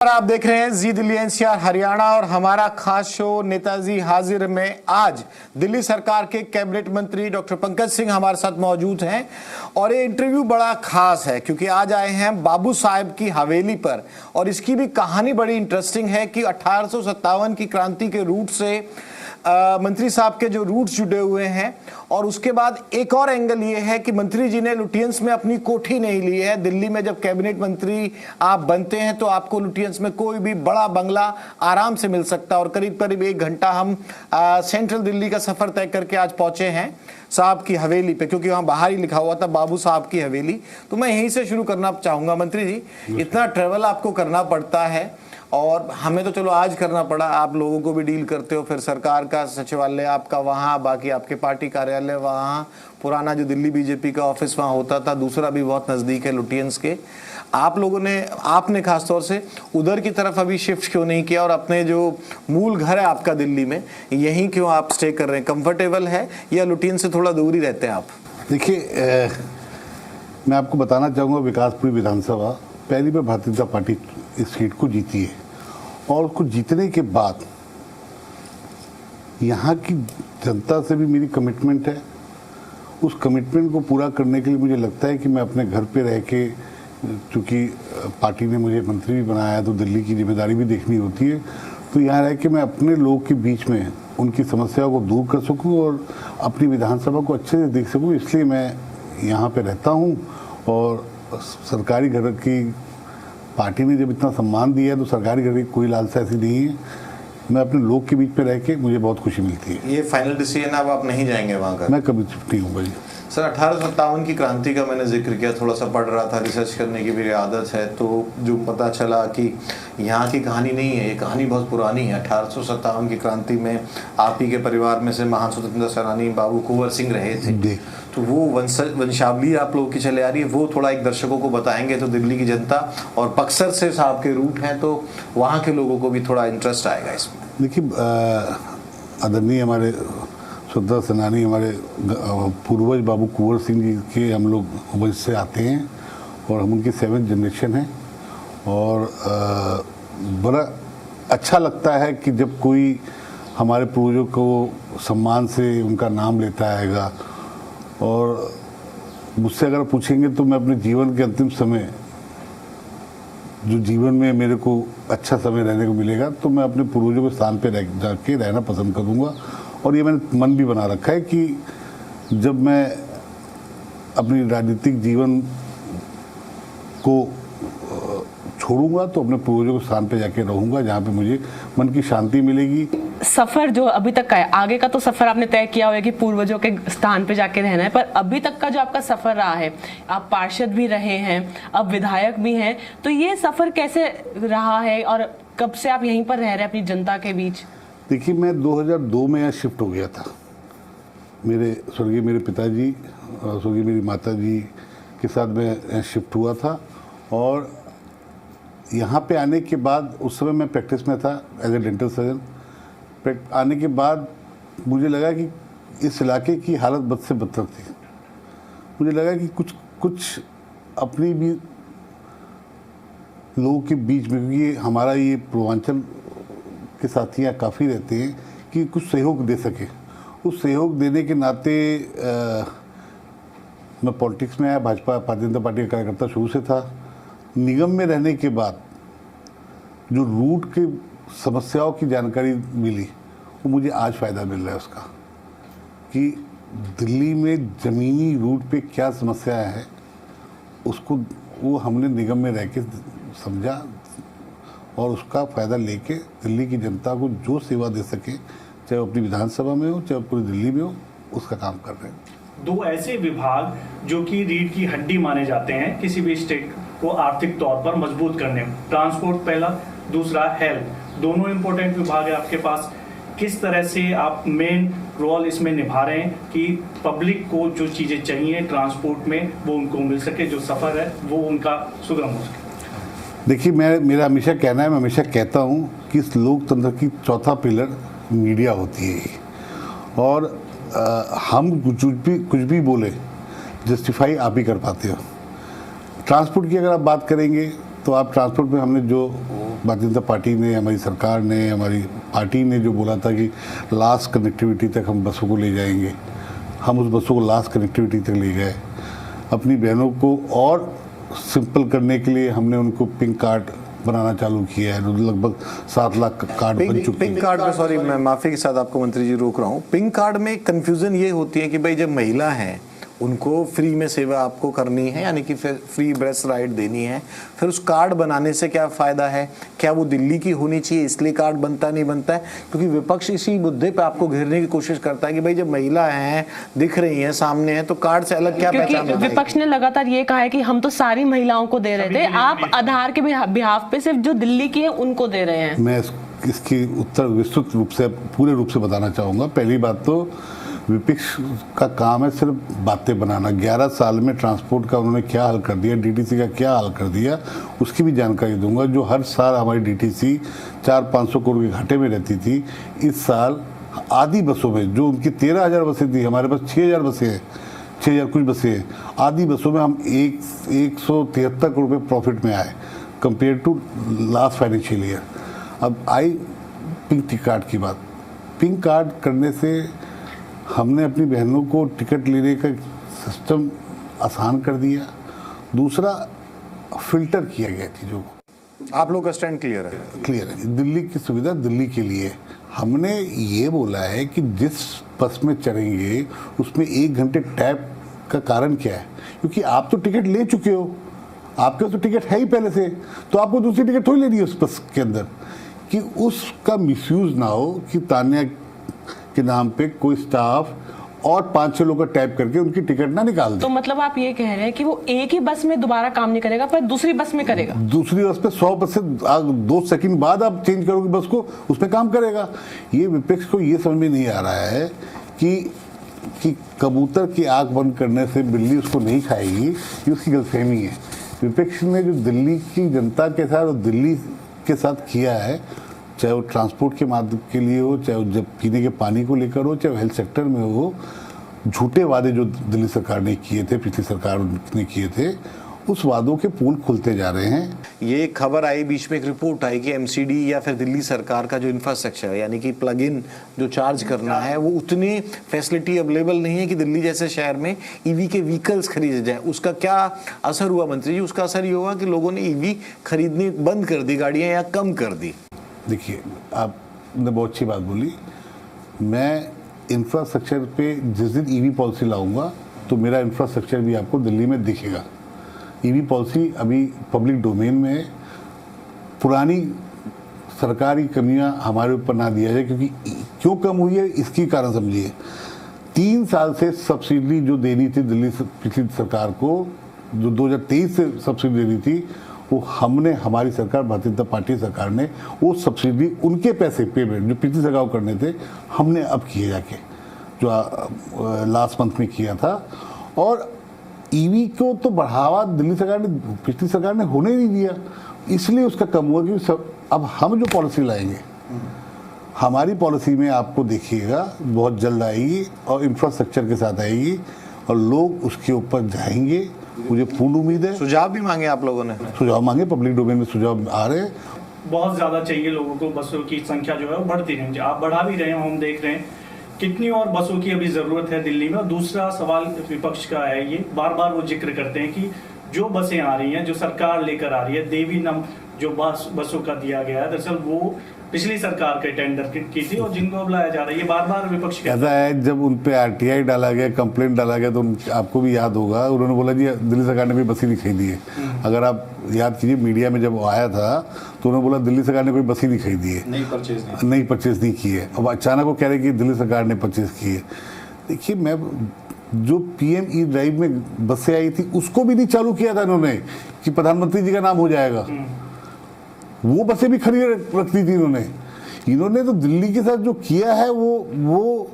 और आप देख रहे हैं जी दिल्ली एनसीआर हरियाणा और हमारा खास शो नेताजी हाजिर में आज दिल्ली सरकार के कैबिनेट मंत्री डॉक्टर पंकज सिंह हमारे साथ मौजूद हैं। और ये इंटरव्यू बड़ा खास है क्योंकि आज आए हैं बाबू साहब की हवेली पर और इसकी भी कहानी बड़ी इंटरेस्टिंग है कि 1857 की क्रांति के रूट से मंत्री साहब के जो रूट्स जुड़े हुए हैं। और उसके बाद एक और एंगल ये है कि मंत्री जी ने लुटियंस में अपनी कोठी नहीं ली है। दिल्ली में जब कैबिनेट मंत्री आप बनते हैं तो आपको लुटियंस में कोई भी बड़ा बंगला आराम से मिल सकता है। और करीब करीब 1 घंटा हम सेंट्रल दिल्ली का सफर तय करके आज पहुंचे हैं साहब की हवेली पे, क्योंकि वहां बाहर ही लिखा हुआ था बाबू साहब की हवेली। तो मैं यहीं से शुरू करना चाहूंगा। मंत्री जी, इतना ट्रेवल आपको करना पड़ता है और हमें तो चलो आज करना पड़ा, आप लोगों को भी डील करते हो, फिर सरकार का सचिवालय आपका वहाँ, बाकी आपके पार्टी कार्यालय वहाँ, पुराना जो दिल्ली बीजेपी का ऑफिस वहाँ होता था, दूसरा भी बहुत नज़दीक है लुटियंस के। आप लोगों ने, आपने खासतौर से उधर की तरफ अभी शिफ्ट क्यों नहीं किया और अपने जो मूल घर है आपका दिल्ली में, यहीं क्यों आप स्टे कर रहे हैं? कंफर्टेबल है या लुटियंस से थोड़ा दूर ही रहते हैं आप? देखिए, मैं आपको बताना चाहूँगा, विकासपुरी विधानसभा पहली बार भारतीय जनता पार्टी इस सीट को जीती है और उसको जीतने के बाद यहाँ की जनता से भी मेरी कमिटमेंट है। उस कमिटमेंट को पूरा करने के लिए मुझे लगता है कि मैं अपने घर पे रह के, चूँकि पार्टी ने मुझे मंत्री भी बनाया है तो दिल्ली की जिम्मेदारी भी देखनी होती है, तो यहाँ रह के मैं अपने लोग के बीच में उनकी समस्याओं को दूर कर सकूँ और अपनी विधानसभा को अच्छे से देख सकूँ। इसलिए मैं यहाँ पे रहता हूँ। और सरकारी घर की पार्टी ने जब इतना सम्मान दिया है तो सरकारी घर की कोई लालसा ऐसी नहीं है। मैं अपने लोग के बीच में रह के मुझे बहुत खुशी मिलती है। ये फाइनल डिसीजन अब आप नहीं जाएंगे वहाँ का? मैं कभी छुट्टी हूँ भाई। सर, 1857 की क्रांति का मैंने जिक्र किया, थोड़ा सा पढ़ रहा था, रिसर्च करने की मेरी आदत है, तो जो पता चला कि यहाँ की कहानी नहीं है, ये कहानी बहुत पुरानी है। 1857 की क्रांति में आप ही के परिवार में से महान स्वतंत्रता सेनानी बाबू कुंवर सिंह रहे थे, तो वो वंशावली आप लोगों की चले आ रही है, वो थोड़ा एक दर्शकों को बताएंगे तो दिल्ली की जनता, और बक्सर से साहब के रूट हैं तो वहाँ के लोगों को भी थोड़ा इंटरेस्ट आएगा इसमें। देखिए, आदरणीय हमारे स्वतंत्रता सेनानी, हमारे पूर्वज बाबू कुंवर सिंह जी के हम लोग वंश से आते हैं और हम उनकी 7th जनरेशन हैं। और बड़ा अच्छा लगता है कि जब कोई हमारे पूर्वजों को सम्मान से उनका नाम लेता आएगा। और मुझसे अगर पूछेंगे तो मैं अपने जीवन के अंतिम समय, जो जीवन में मेरे को अच्छा समय रहने को मिलेगा, तो मैं अपने पूर्वजों के स्थान पे जाके रहना पसंद करूँगा। और ये मैंने मन भी बना रखा है कि जब मैं अपनी राजनीतिक जीवन को छोड़ूंगा तो अपने पूर्वजों के स्थान पे जाके रहूँगा, जहाँ पे मुझे मन की शांति मिलेगी। सफर जो अभी तक का है, आगे का तो सफर आपने तय किया होगा कि पूर्वजों के स्थान पे जाके रहना है, पर अभी तक का जो आपका सफर रहा है, आप पार्षद भी रहे हैं, अब विधायक भी हैं, तो ये सफर कैसे रहा है और कब से आप यहीं पर रह रहे हैं अपनी जनता के बीच? देखिए, मैं 2002 में यहाँ शिफ्ट हो गया था। मेरे स्वर्गीय मेरे पिताजी, स्वर्गीय मेरी माता जी के साथ मैं शिफ्ट हुआ था। और यहाँ पे आने के बाद, उस समय मैं प्रैक्टिस में था एज ए डेंटल सर्जन। आने के बाद मुझे लगा कि इस इलाके की हालत बद से बदतर थी। मुझे लगा कि कुछ अपनी भी लोगों के बीच में, क्योंकि हमारा ये पूर्वांचल के साथी यहाँ काफ़ी रहते हैं, कि कुछ सहयोग दे सके। उस सहयोग देने के नाते मैं पॉलिटिक्स में आया। भाजपा भारतीय जनता पार्टी का कार्यकर्ता शुरू से था। निगम में रहने के बाद जो रूट के समस्याओं की जानकारी मिली, वो मुझे आज फ़ायदा मिल रहा है उसका, कि दिल्ली में ज़मीनी रूट पे क्या समस्या है, उसको वो हमने निगम में रह के समझा और उसका फ़ायदा लेके दिल्ली की जनता को जो सेवा दे सके, चाहे वो अपनी विधानसभा में हो, चाहे पूरी दिल्ली में हो, उसका काम कर रहे हैं। 2 ऐसे विभाग जो कि रीढ़ की हड्डी माने जाते हैं किसी भी स्टेट को आर्थिक तौर पर मजबूत करने में, ट्रांसपोर्ट पहला, दूसरा हेल्थ, दोनों इम्पोर्टेंट विभाग है आपके पास। किस तरह से आप मेन रोल इसमें निभा रहे हैं कि पब्लिक को जो चीज़ें चाहिए ट्रांसपोर्ट में वो उनको मिल सके, जो सफ़र है वो उनका सुगम हो सके? देखिए, मेरा हमेशा कहना है, मैं हमेशा कहता हूँ कि इस लोकतंत्र की चौथा पिलर मीडिया होती है। और हम कुछ भी बोले, जस्टिफाई आप ही कर पाते हो। ट्रांसपोर्ट की अगर आप बात करेंगे तो आप ट्रांसपोर्ट में हमने जो भारतीय जनता पार्टी ने, हमारी सरकार ने, हमारी पार्टी ने जो बोला था कि लास्ट कनेक्टिविटी तक हम बसों को ले जाएंगे, हम उस बसों को लास्ट कनेक्टिविटी तक ले गए। अपनी बहनों को और सिंपल करने के लिए हमने उनको पिंक कार्ड बनाना चालू किया है। लगभग 7 लाख कार्ड बन चुके हैं। पिंक कार्ड में, सॉरी मैं माफी के साथ आपको मंत्री जी रोक रहा हूँ, पिंक कार्ड में कंफ्यूजन ये होती है कि भाई जब महिला है उनको फ्री में सेवा आपको करनी है, यानी कि फिर फ्री ब्रेस्ट राइड देनी है, फिर उस कार्ड बनाने से क्या फ़ायदा है? क्या वो दिल्ली की होनी चाहिए इसलिए कार्ड बनता नहीं बनता है? क्योंकि विपक्ष इसी मुद्दे पे आपको घेरने की कोशिश करता है कि भाई जब महिला हैं, दिख रही हैं, सामने हैं, तो कार्ड से अलग क्या पहचान क्योंकि विपक्ष ने लगातार ये कहा है कि हम तो सारी महिलाओं को दे रहे थे, आप आधार के बिहाफ पे सिर्फ जो दिल्ली की है उनको दे रहे हैं। मैं इसकी उत्तर विस्तृत रूप से, पूरे रूप से बताना चाहूँगा। पहली बात तो विपक्ष का काम है सिर्फ बातें बनाना। 11 साल में ट्रांसपोर्ट का उन्होंने क्या हल कर दिया, डीटीसी का क्या हल कर दिया, उसकी भी जानकारी दूंगा। जो हर साल हमारी डीटीसी 400-500 करोड़ के घाटे में रहती थी, इस साल आधी बसों में, जो उनकी 13,000 बसें थी, हमारे पास 6,000 बसें हैं, 6,000 कुछ बसें हैं, आधी बसों में हम 173 करोड़ रुपये प्रॉफिट में आए compare to last financial year. अब आई पिंक कार्ड की बात। पिंक कार्ड करने से हमने अपनी बहनों को टिकट लेने का सिस्टम आसान कर दिया। दूसरा, फिल्टर किया गया चीज़ों को। आप लोग का स्टैंड क्लियर है? क्लियर है। दिल्ली की सुविधा दिल्ली के लिए। हमने ये बोला है कि जिस बस में चढ़ेंगे उसमें 1 घंटे टैप का कारण क्या है? क्योंकि आप तो टिकट ले चुके हो, आपके पास तो टिकट है ही पहले से, तो आपको दूसरी टिकट थोड़ी लेनी है उस बस के अंदर, कि उसका मिसयूज ना हो कि तान्या के नाम पे कोई स्टाफ और 5-6 लोग का टैप करके उनकी टिकट ना निकाल दे। तो मतलब आप ये कह रहे हैं कि वो एक ही बस में दोबारा काम नहीं करेगा पर दूसरी बस में करेगा? दूसरी बस पे 100 बस से 2 सेकंड बाद आप चेंज करोगे बस को, उसमें काम करेगा। ये विपक्ष को ये समझ में नहीं आ रहा है कि कबूतर की आंख बंद करने से बिल्ली उसको नहीं खाएगी, ये उसकी गलतफहमी है। विपक्ष ने जो दिल्ली की जनता के साथ और दिल्ली के साथ किया है, चाहे वो ट्रांसपोर्ट के माध्यम के लिए हो, चाहे वो जब पीने के पानी को लेकर हो, चाहे हेल्थ सेक्टर में हो, झूठे वादे जो दिल्ली सरकार ने किए थे, पिछली सरकार ने किए थे, उस वादों के पोल खुलते जा रहे हैं। ये खबर आई, बीच में एक रिपोर्ट आई कि एमसीडी या फिर दिल्ली सरकार का जो इंफ्रास्ट्रक्चर है, यानी कि प्लग इन जो चार्ज करना है, वो उतनी फैसिलिटी अवेलेबल नहीं है कि दिल्ली जैसे शहर में ईवी के व्हीकल्स खरीदे जाए। उसका क्या असर हुआ मंत्री जी? उसका असर ये हुआ कि लोगों ने ईवी खरीदनी बंद कर दी, गाड़ियाँ या कम कर दी। देखिए, आपने बहुत अच्छी बात बोली। मैं इंफ्रास्ट्रक्चर पे जिस दिन ईवी पॉलिसी लाऊंगा तो मेरा इंफ्रास्ट्रक्चर भी आपको दिल्ली में दिखेगा। ईवी पॉलिसी अभी पब्लिक डोमेन में है। पुरानी सरकारी कमियां हमारे ऊपर ना दिया जाए, क्योंकि क्यों कम हुई है इसकी कारण समझिए। 3 साल से सब्सिडी जो देनी थी दिल्ली पिछली सरकार को, जो 2023 से सब्सिडी देनी थी, वो हमने, हमारी सरकार, भारतीय जनता पार्टी सरकार ने वो सब्सिडी, उनके पैसे पेमेंट जो पिछली सरकार को करने थे, हमने अब किए जाके, जो लास्ट मंथ में किया था। और ईवी को तो बढ़ावा दिल्ली सरकार ने, पिछली सरकार ने होने नहीं दिया, इसलिए उसका कम हुआ। कि अब हम जो पॉलिसी लाएंगे, हमारी पॉलिसी में आपको देखिएगा बहुत जल्द आएगी और इंफ्रास्ट्रक्चर के साथ आएगी और लोग उसके ऊपर जाएंगे, मुझे पूर्ण उम्मीद है। सुझाव भी मांगे आप लोगों ने? सुझाव मांगे, पब्लिक डोमेन में सुझाव आ रहे हैं। बहुत ज्यादा चाहिए लोगों को, बसों की संख्या जो है वो बढ़ती रहनी चाहिए। आप बढ़ा भी रहे हैं, हम देख रहे हैं कितनी और बसों की अभी जरूरत है दिल्ली में। और दूसरा सवाल विपक्ष का है, ये बार बार वो जिक्र करते हैं कि जो बसें आ रही हैं, जो सरकार लेकर आ रही है, देवी नम जो बसों का दिया गया है, दरअसल वो पिछली सरकार के टेंडर की थी और जिनको अब लाया जा रहा है। ये बार बार विपक्ष कहता है। जब उन पे RTI डाला गया, कंप्लेंट डाला गया, तो आपको भी याद होगा, उन्होंने बोला जी दिल्ली सरकार ने कोई बस ही नहीं खरीदी है। अगर आप याद कीजिए, मीडिया में जब आया था तो उन्होंने बोला दिल्ली सरकार ने कोई बस ही नहीं खरीदी है, नहीं परचेज नहीं की है। अब अचानक वो कह रहे कि दिल्ली सरकार ने परचेज की है। देखिए, मैं जो PM-E ड्राइव में बसें आई थी उसको भी नहीं चालू किया था इन्होंने कि प्रधानमंत्री जी का नाम हो जाएगा। वो बसें भी खरीद रख दी थी इन्होंने तो दिल्ली के साथ जो किया है वो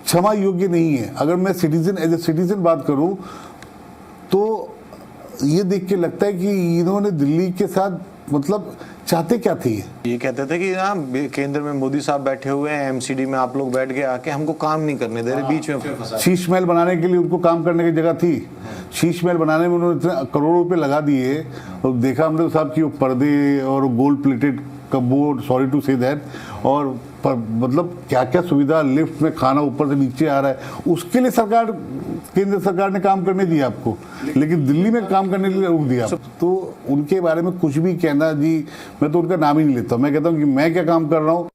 क्षमा योग्य नहीं है। अगर मैं एज ए सिटीजन बात करूं तो ये देख के लगता है कि इन्होंने दिल्ली के साथ मतलब चाहते क्या थे? ये कहते थे कि ना केंद्र में मोदी साहब बैठे हुए हैं, MCD में आप लोग बैठ के आके हमको काम नहीं करने दे रहे, बीच में शीश महल बनाने के लिए उनको काम करने की जगह थी। शीश महल बनाने में उन्होंने इतने करोड़ों रुपए लगा दिए और देखा हमने साहब कि वो पर्दे और gold plated cupboard, sorry to say that, और पर मतलब क्या क्या सुविधा, लिफ्ट में खाना ऊपर से नीचे आ रहा है, उसके लिए सरकार, केंद्र सरकार ने काम करने दिया आपको, लेकिन दिल्ली में काम करने के लिए रोक दिया। तो उनके बारे में कुछ भी कहना जी, मैं तो उनका नाम ही नहीं लेता। मैं कहता हूँ कि मैं क्या काम कर रहा हूँ,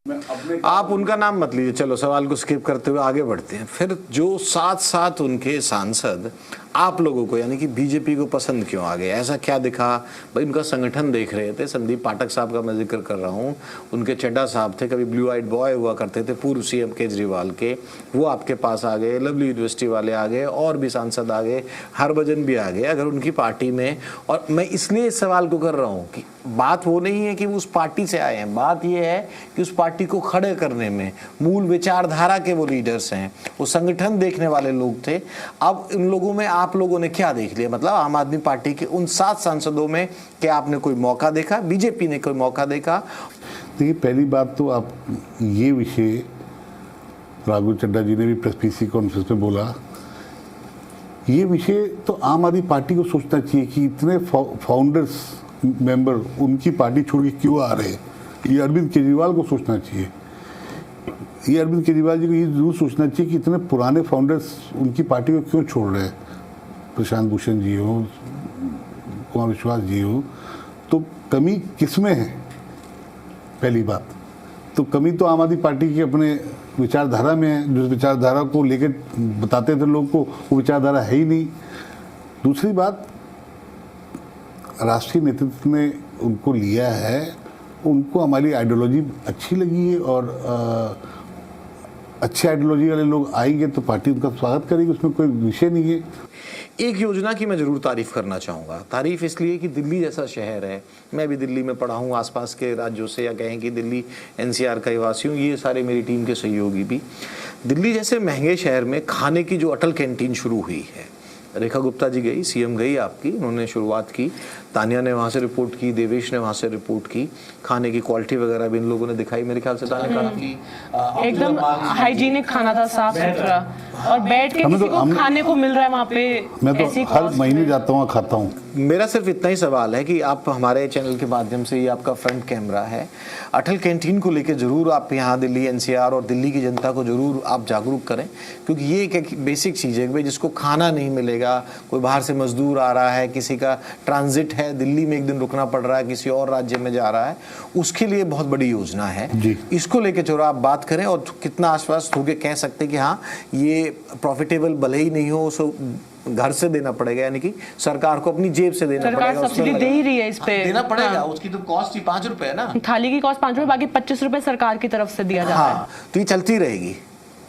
आप उनका नाम मत लीजिए। चलो सवाल को स्किप करते हुए आगे बढ़ते हैं। फिर जो साथ साथ उनके सांसद आप लोगों को यानी कि बीजेपी को पसंद क्यों आ गए? ऐसा क्या दिखा? भाई उनका संगठन देख रहे थे। संदीप पाठक साहब का मैं जिक्र कर रहा हूँ, उनके चड्डा साहब थे, कभी ब्लू आइड बॉय हुआ करते थे पूर्व सीएम केजरीवाल के, वो आपके पास आ गए। लवली यूनिवर्सिटी वाले आ गए, और भी सांसद आ गए, हरभजन भी आ गए। अगर उनकी पार्टी में, और मैं इसलिए इस सवाल को कर रहा हूँ कि बात वो नहीं है कि वो उस पार्टी से आए हैं, बात ये है कि उस पार्टी को खड़े करने में मूल विचारधारा के वो लीडर्स हैं, वो संगठन देखने वाले लोग थे। अब इन लोगों में आप लोगों ने क्या देख लिया? मतलब आम आदमी पार्टी के उन 7 सांसदों में क्या आपने कोई मौका देखा? बीजेपी ने कोई मौका देखा? देखिए, पहली बात तो आप ये विषय, राघव चड्ढा जी ने भी प्रेस पीसी कॉन्फ्रेंस में बोला, ये विषय तो आम आदमी पार्टी को सोचना चाहिए कि इतने फाउंडर्स मेंबर उनकी पार्टी छोड़ के क्यों आ रहे हैं। ये अरविंद केजरीवाल को सोचना चाहिए। ये अरविंद केजरीवाल जी को ये जरूर सोचना चाहिए कि इतने पुराने फाउंडर्स उनकी पार्टी को क्यों छोड़ रहे हैं। प्रशांत भूषण जी हो, कुमार विश्वास जी हो, तो कमी किसमें है? पहली बात तो कमी तो आम आदमी पार्टी की अपने विचारधारा में है। जिस विचारधारा को लेकर बताते थे लोग को, वो विचारधारा है ही नहीं। दूसरी बात, राष्ट्रीय नेतृत्व ने उनको लिया है, उनको हमारी आइडियोलॉजी अच्छी लगी है, और अच्छे आइडियोलॉजी वाले लोग आएंगे तो पार्टी उनका स्वागत करेगी, उसमें कोई विषय नहीं है। एक योजना की मैं जरूर तारीफ करना चाहूँगा। तारीफ इसलिए कि दिल्ली जैसा शहर है, मैं भी दिल्ली में पढ़ा हूँ, आसपास के राज्यों से, या कहें कि दिल्ली एनसीआर का निवासी हूँ, ये सारे मेरी टीम के सहयोगी भी। दिल्ली जैसे महंगे शहर में खाने की जो अटल कैंटीन शुरू हुई है, रेखा गुप्ता जी गई, सीएम गई आपकी, उन्होंने शुरुआत की, तानिया ने वहाँ से रिपोर्ट की, देवेश ने वहाँ से रिपोर्ट की, खाने की क्वालिटी वगैरह भी इन लोगों ने दिखाई। मेरे ख्याल से तानिया काफी एकदम हाइजीनिक खाना था, साफ सुथरा, और बैठ के किसी को खाने को मिल रहा है वहाँ पे। मैं तो हर महीने जाता हूँ, खाता हूँ। मेरा सिर्फ इतना ही सवाल है कि आप हमारे चैनल के माध्यम से, ये आपका फ्रंट कैमरा है, अटल कैंटीन को लेकर जरूर आप यहाँ दिल्ली एनसीआर और दिल्ली की जनता को जरूर आप जागरूक करें, क्योंकि ये एक बेसिक चीज़ है कि भाई जिसको खाना नहीं मिलेगा, कोई बाहर से मजदूर आ रहा है, किसी का ट्रांजिट है, दिल्ली में एक दिन रुकना पड़ रहा है, किसी और राज्य में जा रहा है, उसके लिए बहुत बड़ी योजना है। इसको लेकर जरूर आप बात करें, और कितना आश्वस्त होकर कह सकते हैं कि हाँ ये प्रॉफिटेबल भले ही नहीं हो, सो घर से देना पड़ेगा, यानी कि सरकार को अपनी जेब से देना पड़ेगा। सरकार सब्सिडी दे ही रही है इस पे, देना पड़ेगा। उसकी तो कॉस्ट ही 5 रुपए है ना, थाली की कॉस्ट 5 रुपए, बाकी 25 रुपए सरकार की तरफ से दिया जाता है। तो ये चलती रहेगी।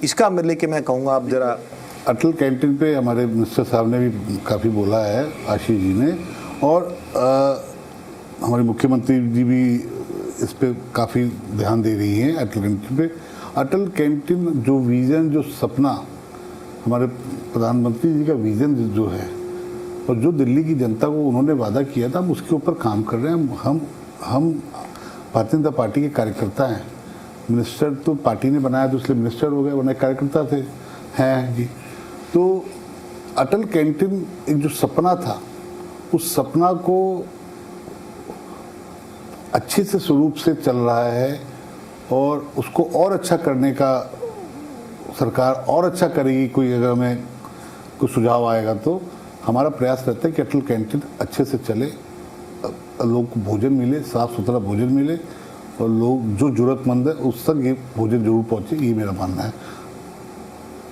इसका लेके मैं कहूँगा आप जरा, अटल कैंटीन पे हमारे मिनिस्टर साहब ने भी काफ़ी बोला है, आशीष जी ने, और हमारे मुख्यमंत्री जी भी इस पे काफ़ी ध्यान दे रही हैं अटल कैंटीन पे। अटल कैंटीन जो विज़न, जो सपना हमारे प्रधानमंत्री जी का विज़न जो है, और जो दिल्ली की जनता को उन्होंने वादा किया था, हम उसके ऊपर काम कर रहे हैं। हम भारतीय जनता पार्टी के कार्यकर्ता हैं। मिनिस्टर तो पार्टी ने बनाया तो इसलिए मिनिस्टर हो गए, वरना कार्यकर्ता थे, हैं जी। तो अटल कैंटीन एक जो सपना था, उस सपना को अच्छे से स्वरूप से चल रहा है, और उसको और अच्छा करने का सरकार और अच्छा करेगी। कोई अगर हमें कोई सुझाव आएगा तो हमारा प्रयास रहता है कि अटल कैंटीन अच्छे से चले, लोगों को भोजन मिले, साफ़ सुथरा भोजन मिले, और लोग जो ज़रूरतमंद है उस तक ये भोजन जरूर पहुँचे, ये मेरा मानना है।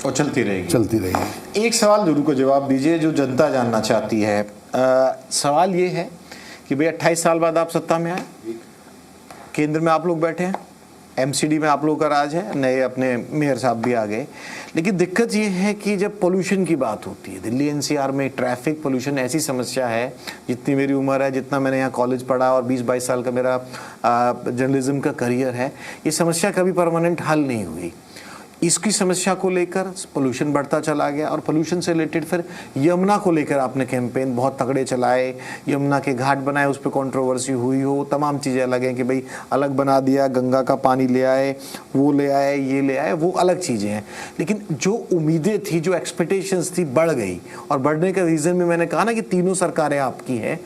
और चलती रहेगी। एक सवाल जरूर को जवाब दीजिए जो जनता जानना चाहती है। सवाल ये है कि भाई 28 साल बाद आप सत्ता में आए, केंद्र में आप लोग बैठे हैं, एमसीडी में आप लोगों का राज है, नए अपने मेयर साहब भी आ गए, लेकिन दिक्कत ये है कि जब पोल्यूशन की बात होती है, दिल्ली एनसीआर में ट्रैफिक पोल्यूशन ऐसी समस्या है, जितनी मेरी उम्र है, जितना मैंने यहाँ कॉलेज पढ़ा, और 20-22 साल का मेरा जर्नलिज्म का करियर है, ये समस्या कभी परमानेंट हल नहीं हुई। इसकी समस्या को लेकर पोल्यूशन बढ़ता चला गया, और पोल्यूशन से रिलेटेड फिर यमुना को लेकर आपने कैंपेन बहुत तगड़े चलाए, यमुना के घाट बनाए, उस पर कंट्रोवर्सी हुई हो, तमाम चीज़ें अलग हैं कि भाई अलग बना दिया, गंगा का पानी ले आए, वो ले आए, ये ले आए, वो अलग चीज़ें हैं। लेकिन जो उम्मीदें थी, जो एक्सपेक्टेशंस थी, बढ़ गई, और बढ़ने का रीज़न में मैंने कहा ना कि तीनों सरकारें आपकी हैं,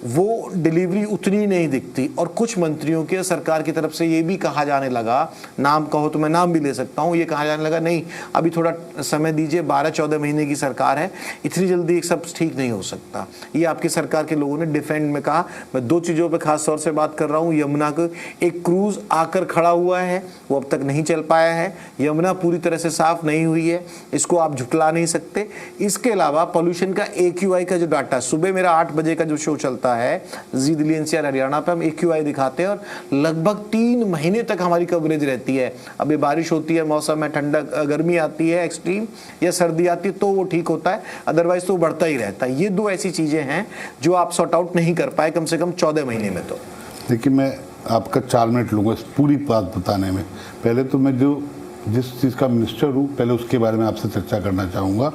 वो डिलीवरी उतनी नहीं दिखती। और कुछ मंत्रियों के सरकार की तरफ से ये भी कहा जाने लगा, नाम कहो तो मैं नाम भी ले सकता हूँ, ये कहा जाने लगा नहीं अभी थोड़ा समय दीजिए, 12-14 महीने की सरकार है, इतनी जल्दी एक सब ठीक नहीं हो सकता। ये आपकी सरकार के लोगों ने डिफेंड में कहा। मैं दो चीज़ों पर खास तौर से बात कर रहा हूँ। यमुना को एक क्रूज आकर खड़ा हुआ है, वो अब तक नहीं चल पाया है। यमुना पूरी तरह से साफ नहीं हुई है, इसको आप झुटला नहीं सकते। इसके अलावा पॉल्यूशन का AQI का जो डाटा, सुबह मेरा 8 बजे का जो शो चलता है जी दिल्ली NCR हरियाणा पे, हम AQI दिखाते हैं और लगभग 3 महीने तक हमारी कवरेज रहती है। अभी बारिश होती है, मौसम में ठंडक, गर्मी आती है एक्सट्रीम या सर्दी आती है तो वो ठीक होता है, अदरवाइज तो बढ़ता ही रहता है। ये दो ऐसी चीजें हैं जो आप सॉर्ट आउट नहीं कर पाए कम से कम 14 महीने में। तो देखिए, मैं आपका 4 मिनट लूँगा इस पूरी बात बताने में। पहले तो मैं जिस चीज़ का मिनिस्टर हूँ, पहले उसके बारे में आपसे चर्चा करना चाहूँगा।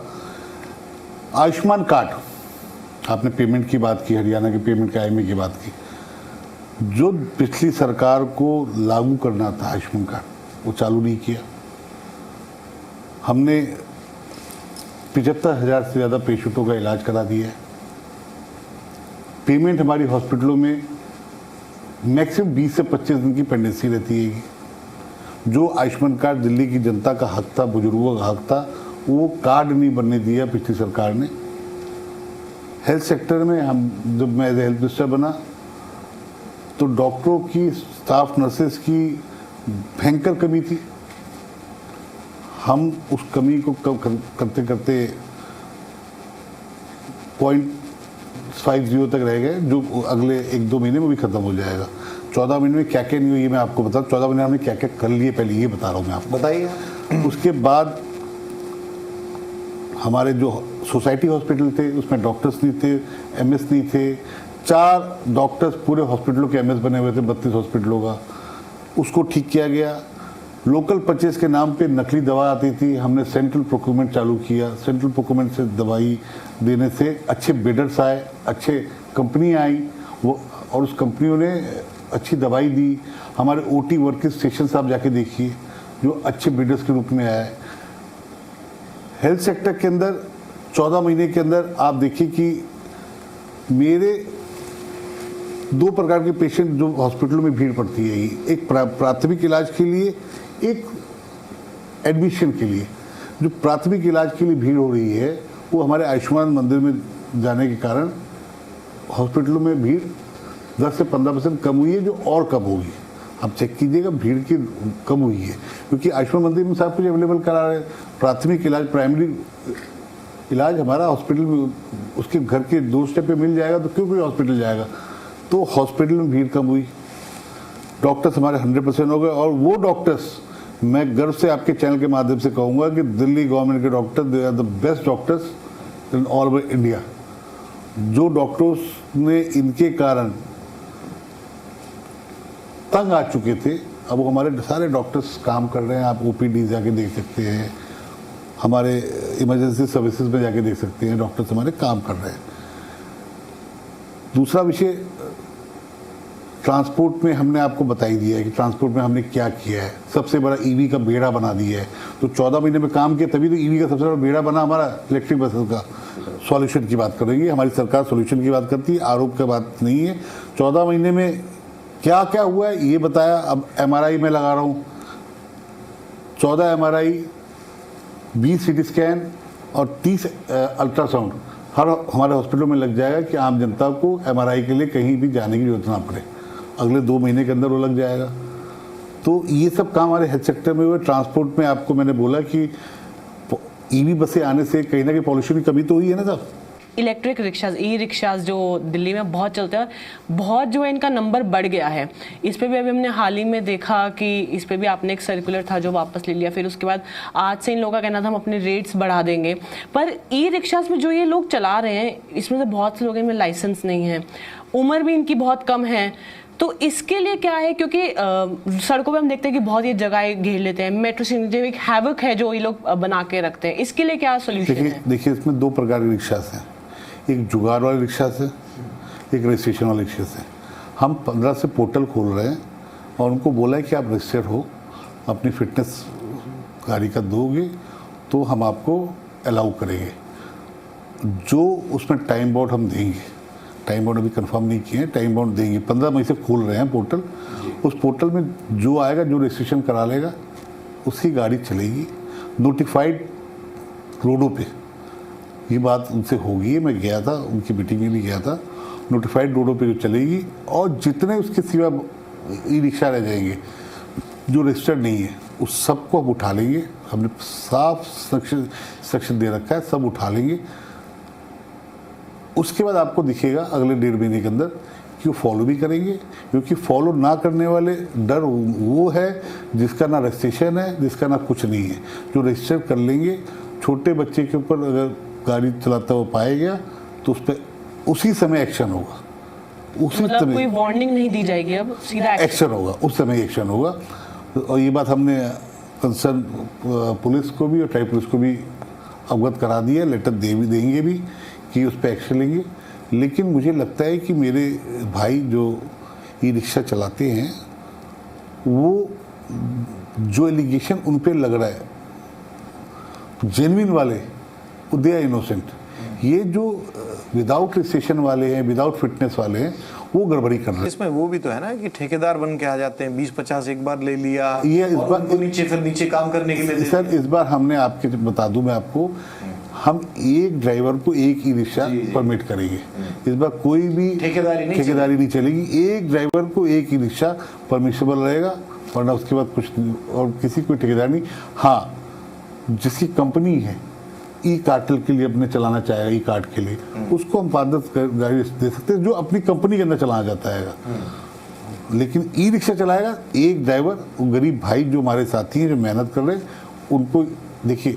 आयुष्मान कार्ड, आपने पेमेंट की बात की, हरियाणा की पेमेंट के IMA की बात की। जो पिछली सरकार को लागू करना था आयुष्मान कार्ड, वो चालू नहीं किया। हमने 75,000 से ज़्यादा पेशेंटों का इलाज करा दिया है। पेमेंट हमारी हॉस्पिटलों में मैक्सिमम 20 से 25 दिन की पेंडेंसी रहती है। जो आयुष्मान कार्ड दिल्ली की जनता का हक था, बुजुर्गों का हक था, वो कार्ड नहीं बनने दिया पिछली सरकार ने। हेल्थ सेक्टर में जब मैं एज हेल्थ मिनिस्टर बना तो डॉक्टरों की, स्टाफ नर्सेस की भयंकर कमी थी। हम उस कमी को कम करते करते 0.50 तक रह गए, जो अगले 1-2 महीने में भी खत्म हो जाएगा। 14 महीने में क्या क्या नहीं हुई ये मैं आपको बता, 14 महीने हमने क्या क्या कर लिए पहले ये बता रहा हूँ मैं आपको। बताइए। उसके बाद हमारे जो सोसाइटी हॉस्पिटल थे उसमें डॉक्टर्स नहीं थे, MS नहीं थे। 4 डॉक्टर्स पूरे हॉस्पिटलों के MS बने हुए थे 32 हॉस्पिटलों का, उसको ठीक किया गया। लोकल परचेज के नाम पे नकली दवा आती थी, हमने सेंट्रल प्रोक्योरमेंट चालू किया। सेंट्रल प्रोक्योरमेंट से दवाई देने से अच्छे बिडर्स आए, अच्छे कंपनियाँ आई, वो और उस कंपनियों ने अच्छी दवाई दी। हमारे OT वर्किंग स्टेशन आप जाके देखिए, जो अच्छे बिडर्स के रूप में आए। हेल्थ सेक्टर के अंदर 14 महीने के अंदर आप देखिए कि मेरे 2 प्रकार के पेशेंट जो हॉस्पिटलों में भीड़ पड़ती है, एक प्राथमिक इलाज के लिए, एक एडमिशन के लिए। जो प्राथमिक इलाज के लिए भीड़ हो रही है वो हमारे आयुष्मान मंदिर में जाने के कारण हॉस्पिटलों में भीड़ 10 से 15% कम हुई है, जो और कम होगी। आप चेक कीजिएगा, भीड़ की कम हुई है क्योंकि आयुष्मान मंदिर में सब कुछ अवेलेबल करा रहे हैं। प्राथमिक इलाज, प्राइमरी इलाज हमारा हॉस्पिटल में, उसके घर के डोरस्टेप पे मिल जाएगा तो क्यों कोई हॉस्पिटल जाएगा। तो हॉस्पिटल में भीड़ कम हुई, डॉक्टर्स हमारे 100% हो गए। और वो डॉक्टर्स, मैं गर्व से आपके चैनल के माध्यम से कहूँगा कि दिल्ली गवर्नमेंट के doctor, they are the best doctors in all over India. जो डॉक्टर्स ने इनके कारण तंग आ चुके थे, अब वो हमारे सारे डॉक्टर्स काम कर रहे हैं। आप OPD जाके देख सकते हैं, हमारे इमरजेंसी सर्विसेज में जाके देख सकते हैं, डॉक्टर्स हमारे काम कर रहे हैं। दूसरा विषय, ट्रांसपोर्ट में हमने आपको बता ही दिया है कि ट्रांसपोर्ट में हमने क्या किया है। सबसे बड़ा EV का बेड़ा बना दिया है। तो 14 महीने में काम किया, तभी तो EV का सबसे बड़ा बेड़ा बना हमारा, इलेक्ट्रिक बसेस का। सॉल्यूशन की बात करेंगे, हमारी सरकार सॉल्यूशन की बात करती है, आरोप की बात नहीं है। 14 महीने में क्या क्या हुआ है ये बताया। अब MRI में लगा रहा हूँ, 14 MRI, 20 CT स्कैन और 30 अल्ट्रासाउंड हर हमारे हॉस्पिटलों में लग जाएगा कि आम जनता को MRI के लिए कहीं भी जाने की जरूरत ना पड़े। अगले 2 महीने के अंदर वो लग जाएगा। तो ये सब काम हमारे हेल्थ सेक्टर में हुए। ट्रांसपोर्ट में आपको मैंने बोला कि EV बसें आने से कहीं ना कहीं पॉल्यूशन की कमी तो हुई है ना साहब। इलेक्ट्रिक रिक्शाज, ई-रिक्शाज जो दिल्ली में बहुत चलते हैं, बहुत जो है इनका नंबर बढ़ गया है। इस पे भी अभी हमने हाल ही में देखा कि इस पे भी आपने एक सर्कुलर था जो वापस ले लिया, फिर उसके बाद आज से इन लोगों का कहना था हम अपने रेट्स बढ़ा देंगे। पर ई-रिक्शाज में जो ये लोग चला रहे हैं, इसमें से बहुत से लोगों में लाइसेंस नहीं है, उम्र भी इनकी बहुत कम है। तो इसके लिए क्या है, क्योंकि सड़कों पे हम देखते हैं कि बहुत ये जगह घेर लेते हैं, मेट्रो सिटी जो एक हैवक है जो ये लोग बना के रखते हैं, इसके लिए क्या सोल्यूशन है? देखिए, इसमें 2 प्रकार के रिक्शास हैं, एक जुगाड़ वाले रिक्शा से, एक रजिस्ट्रेशन वाले रिक्शे से। हम 15 से पोर्टल खोल रहे हैं और उनको बोला है कि आप रजिस्टर्ड हो, अपनी फिटनेस गाड़ी का दोगे तो हम आपको अलाउ करेंगे। जो उसमें टाइम बाउंड हम देंगे, टाइम बाउंड अभी कंफर्म नहीं किए हैं, टाइम बाउंड देंगे। 15 मई से खोल रहे हैं पोर्टल। उस पोर्टल में जो आएगा, जो रजिस्ट्रेशन करा लेगा, उसकी गाड़ी चलेगी नोटिफाइड रोडों पे। ये बात उनसे होगी, मैं गया था, उनकी मीटिंग में भी गया था। नोटिफाइड रोडों पे जो चलेगी, और जितने उसके सिवा ई रिक्शा रह जाएंगे जो रजिस्टर्ड नहीं है, उस सबको हम उठा लेंगे। हमने साफ सेक्शन दे रखा है, सब उठा लेंगे। उसके बाद आपको दिखेगा अगले 1.5 महीने के अंदर कि वो फॉलो भी करेंगे, क्योंकि फॉलो ना करने वाले डर वो है जिसका ना रजिस्ट्रेशन है, जिसका ना कुछ नहीं है। जो रजिस्टर कर लेंगे, छोटे बच्चे के ऊपर अगर गाड़ी चलाता हुआ पाया गया तो उस पर उसी समय एक्शन होगा, उसी मतलब समय कोई वार्निंग नहीं दी जाएगी, अब सीधा एक्शन होगा, उस समय एक्शन होगा। और ये बात हमने कंसर्न पुलिस को भी और ट्राइब पुलिस को भी अवगत करा दिया, लेटर दे भी देंगे भी कि उस पर एक्शन लेंगे। लेकिन मुझे लगता है कि मेरे भाई जो ई रिक्शा चलाते हैं, वो जो एलिगेशन उन पर लग रहा है, जेन्युइन वाले, दे आर इनोसेंट। ये जो विदाउट रजिस्ट्रेशन वाले हैं, विदाउट फिटनेस वाले हैं, वो गड़बड़ी कर रहे हैं। इसमें वो भी तो है ना कि ठेकेदार बन के आ जाते हैं, 20-50 एक बार ले लिया, ये इस और बार उनको नीचे काम करने के लिए दे सर, इस बार हमने आपके बता दूं मैं आपको, हम एक ड्राइवर को एक ई रिक्शा परमिट करेंगे। इस बार कोई भी ठेकेदारी नहीं चलेगी। एक ड्राइवर को एक ई रिक्शा परमिशेबल रहेगा, वरना उसके बाद कुछ नहीं, और किसी को ठेकेदार नहीं। हाँ, जिसकी कंपनी है ई कार्टल के लिए अपने चलाना चाहेगा, ई कार्ड के लिए, उसको हम पारदर्श गाड़ी दे सकते हैं, जो अपनी कंपनी के अंदर चलाना चाहता है। लेकिन ई रिक्शा चलाएगा एक ड्राइवर, गरीब भाई जो हमारे साथी हैं, जो मेहनत कर रहे हैं, उनको देखिए,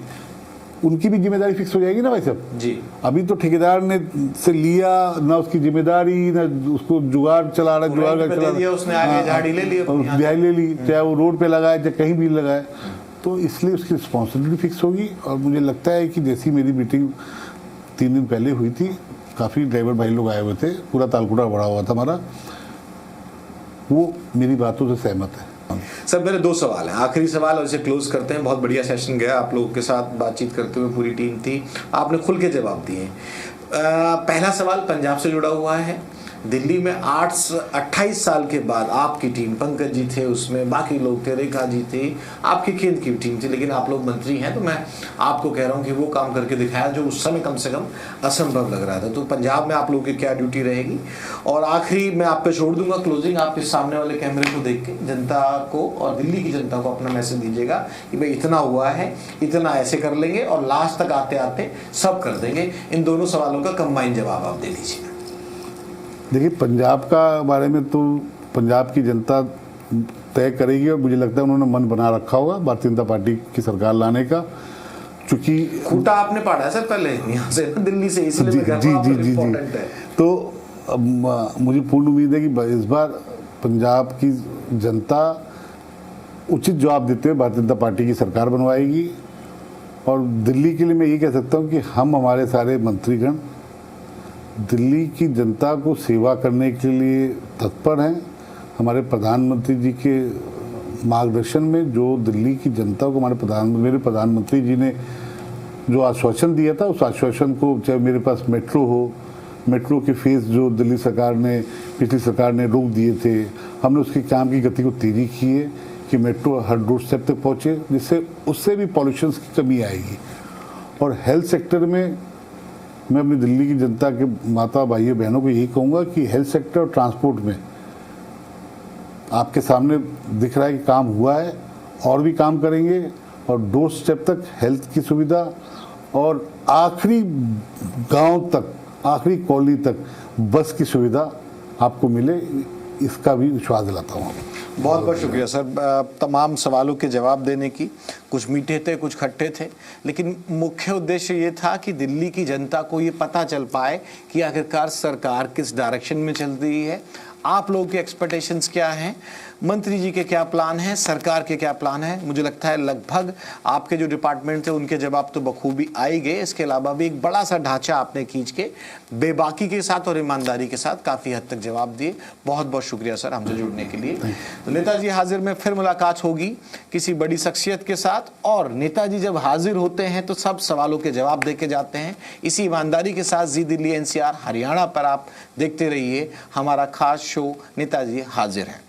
उनकी भी जिम्मेदारी फिक्स हो जाएगी ना भाई साहब जी। अभी तो ठेकेदार ने से लिया ना, उसकी जिम्मेदारी ना, उसको जुगाड़ चला रहा, जुगाड़ चला दिया उसने, आगे झाड़ी ले ली, ले ली, चाहे वो रोड पे लगाए चाहे कहीं भी लगाए, तो इसलिए उसकी रिस्पॉन्सिबिलिटी फिक्स होगी। और मुझे लगता है कि जैसी मेरी मीटिंग 3 दिन पहले हुई थी, काफ़ी ड्राइवर भाई लोग आए हुए थे, पूरा तालकुड़ा बड़ा हुआ था हमारा, वो मेरी बातों से सहमत है। सर, मेरे 2 सवाल हैं, आखिरी सवाल और इसे क्लोज करते हैं। बहुत बढ़िया सेशन गया, आप लोगों के साथ बातचीत करते हुए पूरी टीम थी, आपने खुल के जवाब दिए। पहला सवाल पंजाब से जुड़ा हुआ है। दिल्ली में 28 साल के बाद आपकी टीम, पंकज जी थे उसमें, बाकी लोग थे, रेखा जी थी, आपकी केंद्र की टीम थी, लेकिन आप लोग मंत्री हैं, तो मैं आपको कह रहा हूं कि वो काम करके दिखाया जो उस समय कम से कम असंभव लग रहा था। तो पंजाब में आप लोगों की क्या ड्यूटी रहेगी? और आखिरी मैं आप पे छोड़ दूंगा क्लोजिंग, आप इस सामने वाले कैमरे को देख के जनता को और दिल्ली की जनता को अपना मैसेज दीजिएगा कि भाई इतना हुआ है, इतना ऐसे कर लेंगे, और लास्ट तक आते आते सब कर देंगे। इन दोनों सवालों का कंबाइन जवाब आप दे दीजिए। देखिए, पंजाब का बारे में तो पंजाब की जनता तय करेगी, और मुझे लगता है उन्होंने मन बना रखा होगा भारतीय जनता पार्टी की सरकार लाने का, क्योंकि खूंटा आपने पढ़ा है सर पहले यहाँ से दिल्ली से, इसलिए जी मैं कह जी रहा हूँ, जी जी जी important है। तो मुझे पूर्ण उम्मीद है कि इस बार पंजाब की जनता उचित जवाब देते हुए भारतीय जनता पार्टी की सरकार बनवाएगी। और दिल्ली के लिए मैं ये कह सकता हूँ कि हम, हमारे सारे मंत्रीगण दिल्ली की जनता को सेवा करने के लिए तत्पर हैं। हमारे प्रधानमंत्री जी के मार्गदर्शन में जो दिल्ली की जनता को मेरे प्रधानमंत्री जी ने जो आश्वासन दिया था, उस आश्वासन को, चाहे मेरे पास मेट्रो हो, मेट्रो के फेज जो दिल्ली सरकार ने, पिछली सरकार ने रोक दिए थे, हमने उसके काम की गति को तेजी की है कि मेट्रो हर डोर स्टेप तक पहुँचे, जिससे उससे भी पॉल्यूशन की कमी आएगी। और हेल्थ सेक्टर में मैं अपनी दिल्ली की जनता के माता भाइयों बहनों को यही कहूँगा कि हेल्थ सेक्टर और ट्रांसपोर्ट में आपके सामने दिख रहा है कि काम हुआ है, और भी काम करेंगे, और डोर स्टेप तक हेल्थ की सुविधा और आखिरी गांव तक, आखिरी कॉलोनी तक बस की सुविधा आपको मिले, इसका भी विश्वास दिलाता हूँ। बहुत बहुत शुक्रिया सर, तमाम सवालों के जवाब देने की। कुछ मीठे थे, कुछ खट्टे थे, लेकिन मुख्य उद्देश्य ये था कि दिल्ली की जनता को ये पता चल पाए कि आखिरकार सरकार किस डायरेक्शन में चल रही है, आप लोगों के एक्सपेक्टेशंस क्या हैं, मंत्री जी के क्या प्लान हैं, सरकार के क्या प्लान हैं। मुझे लगता है लगभग आपके जो डिपार्टमेंट थे उनके जवाब तो बखूबी आ ही गए। इसके अलावा भी एक बड़ा सा ढांचा आपने खींच के बेबाकी के साथ और ईमानदारी के साथ काफ़ी हद तक जवाब दिए। बहुत बहुत शुक्रिया सर हमसे जुड़ने के लिए। तो नेताजी हाजिर में फिर मुलाकात होगी किसी बड़ी शख्सियत के साथ, और नेताजी जब हाजिर होते हैं तो सब सवालों के जवाब देके जाते हैं। इसी ईमानदारी के साथ जी दिल्ली एनसीआर हरियाणा पर आप देखते रहिए हमारा खास शो नेताजी हाजिर है।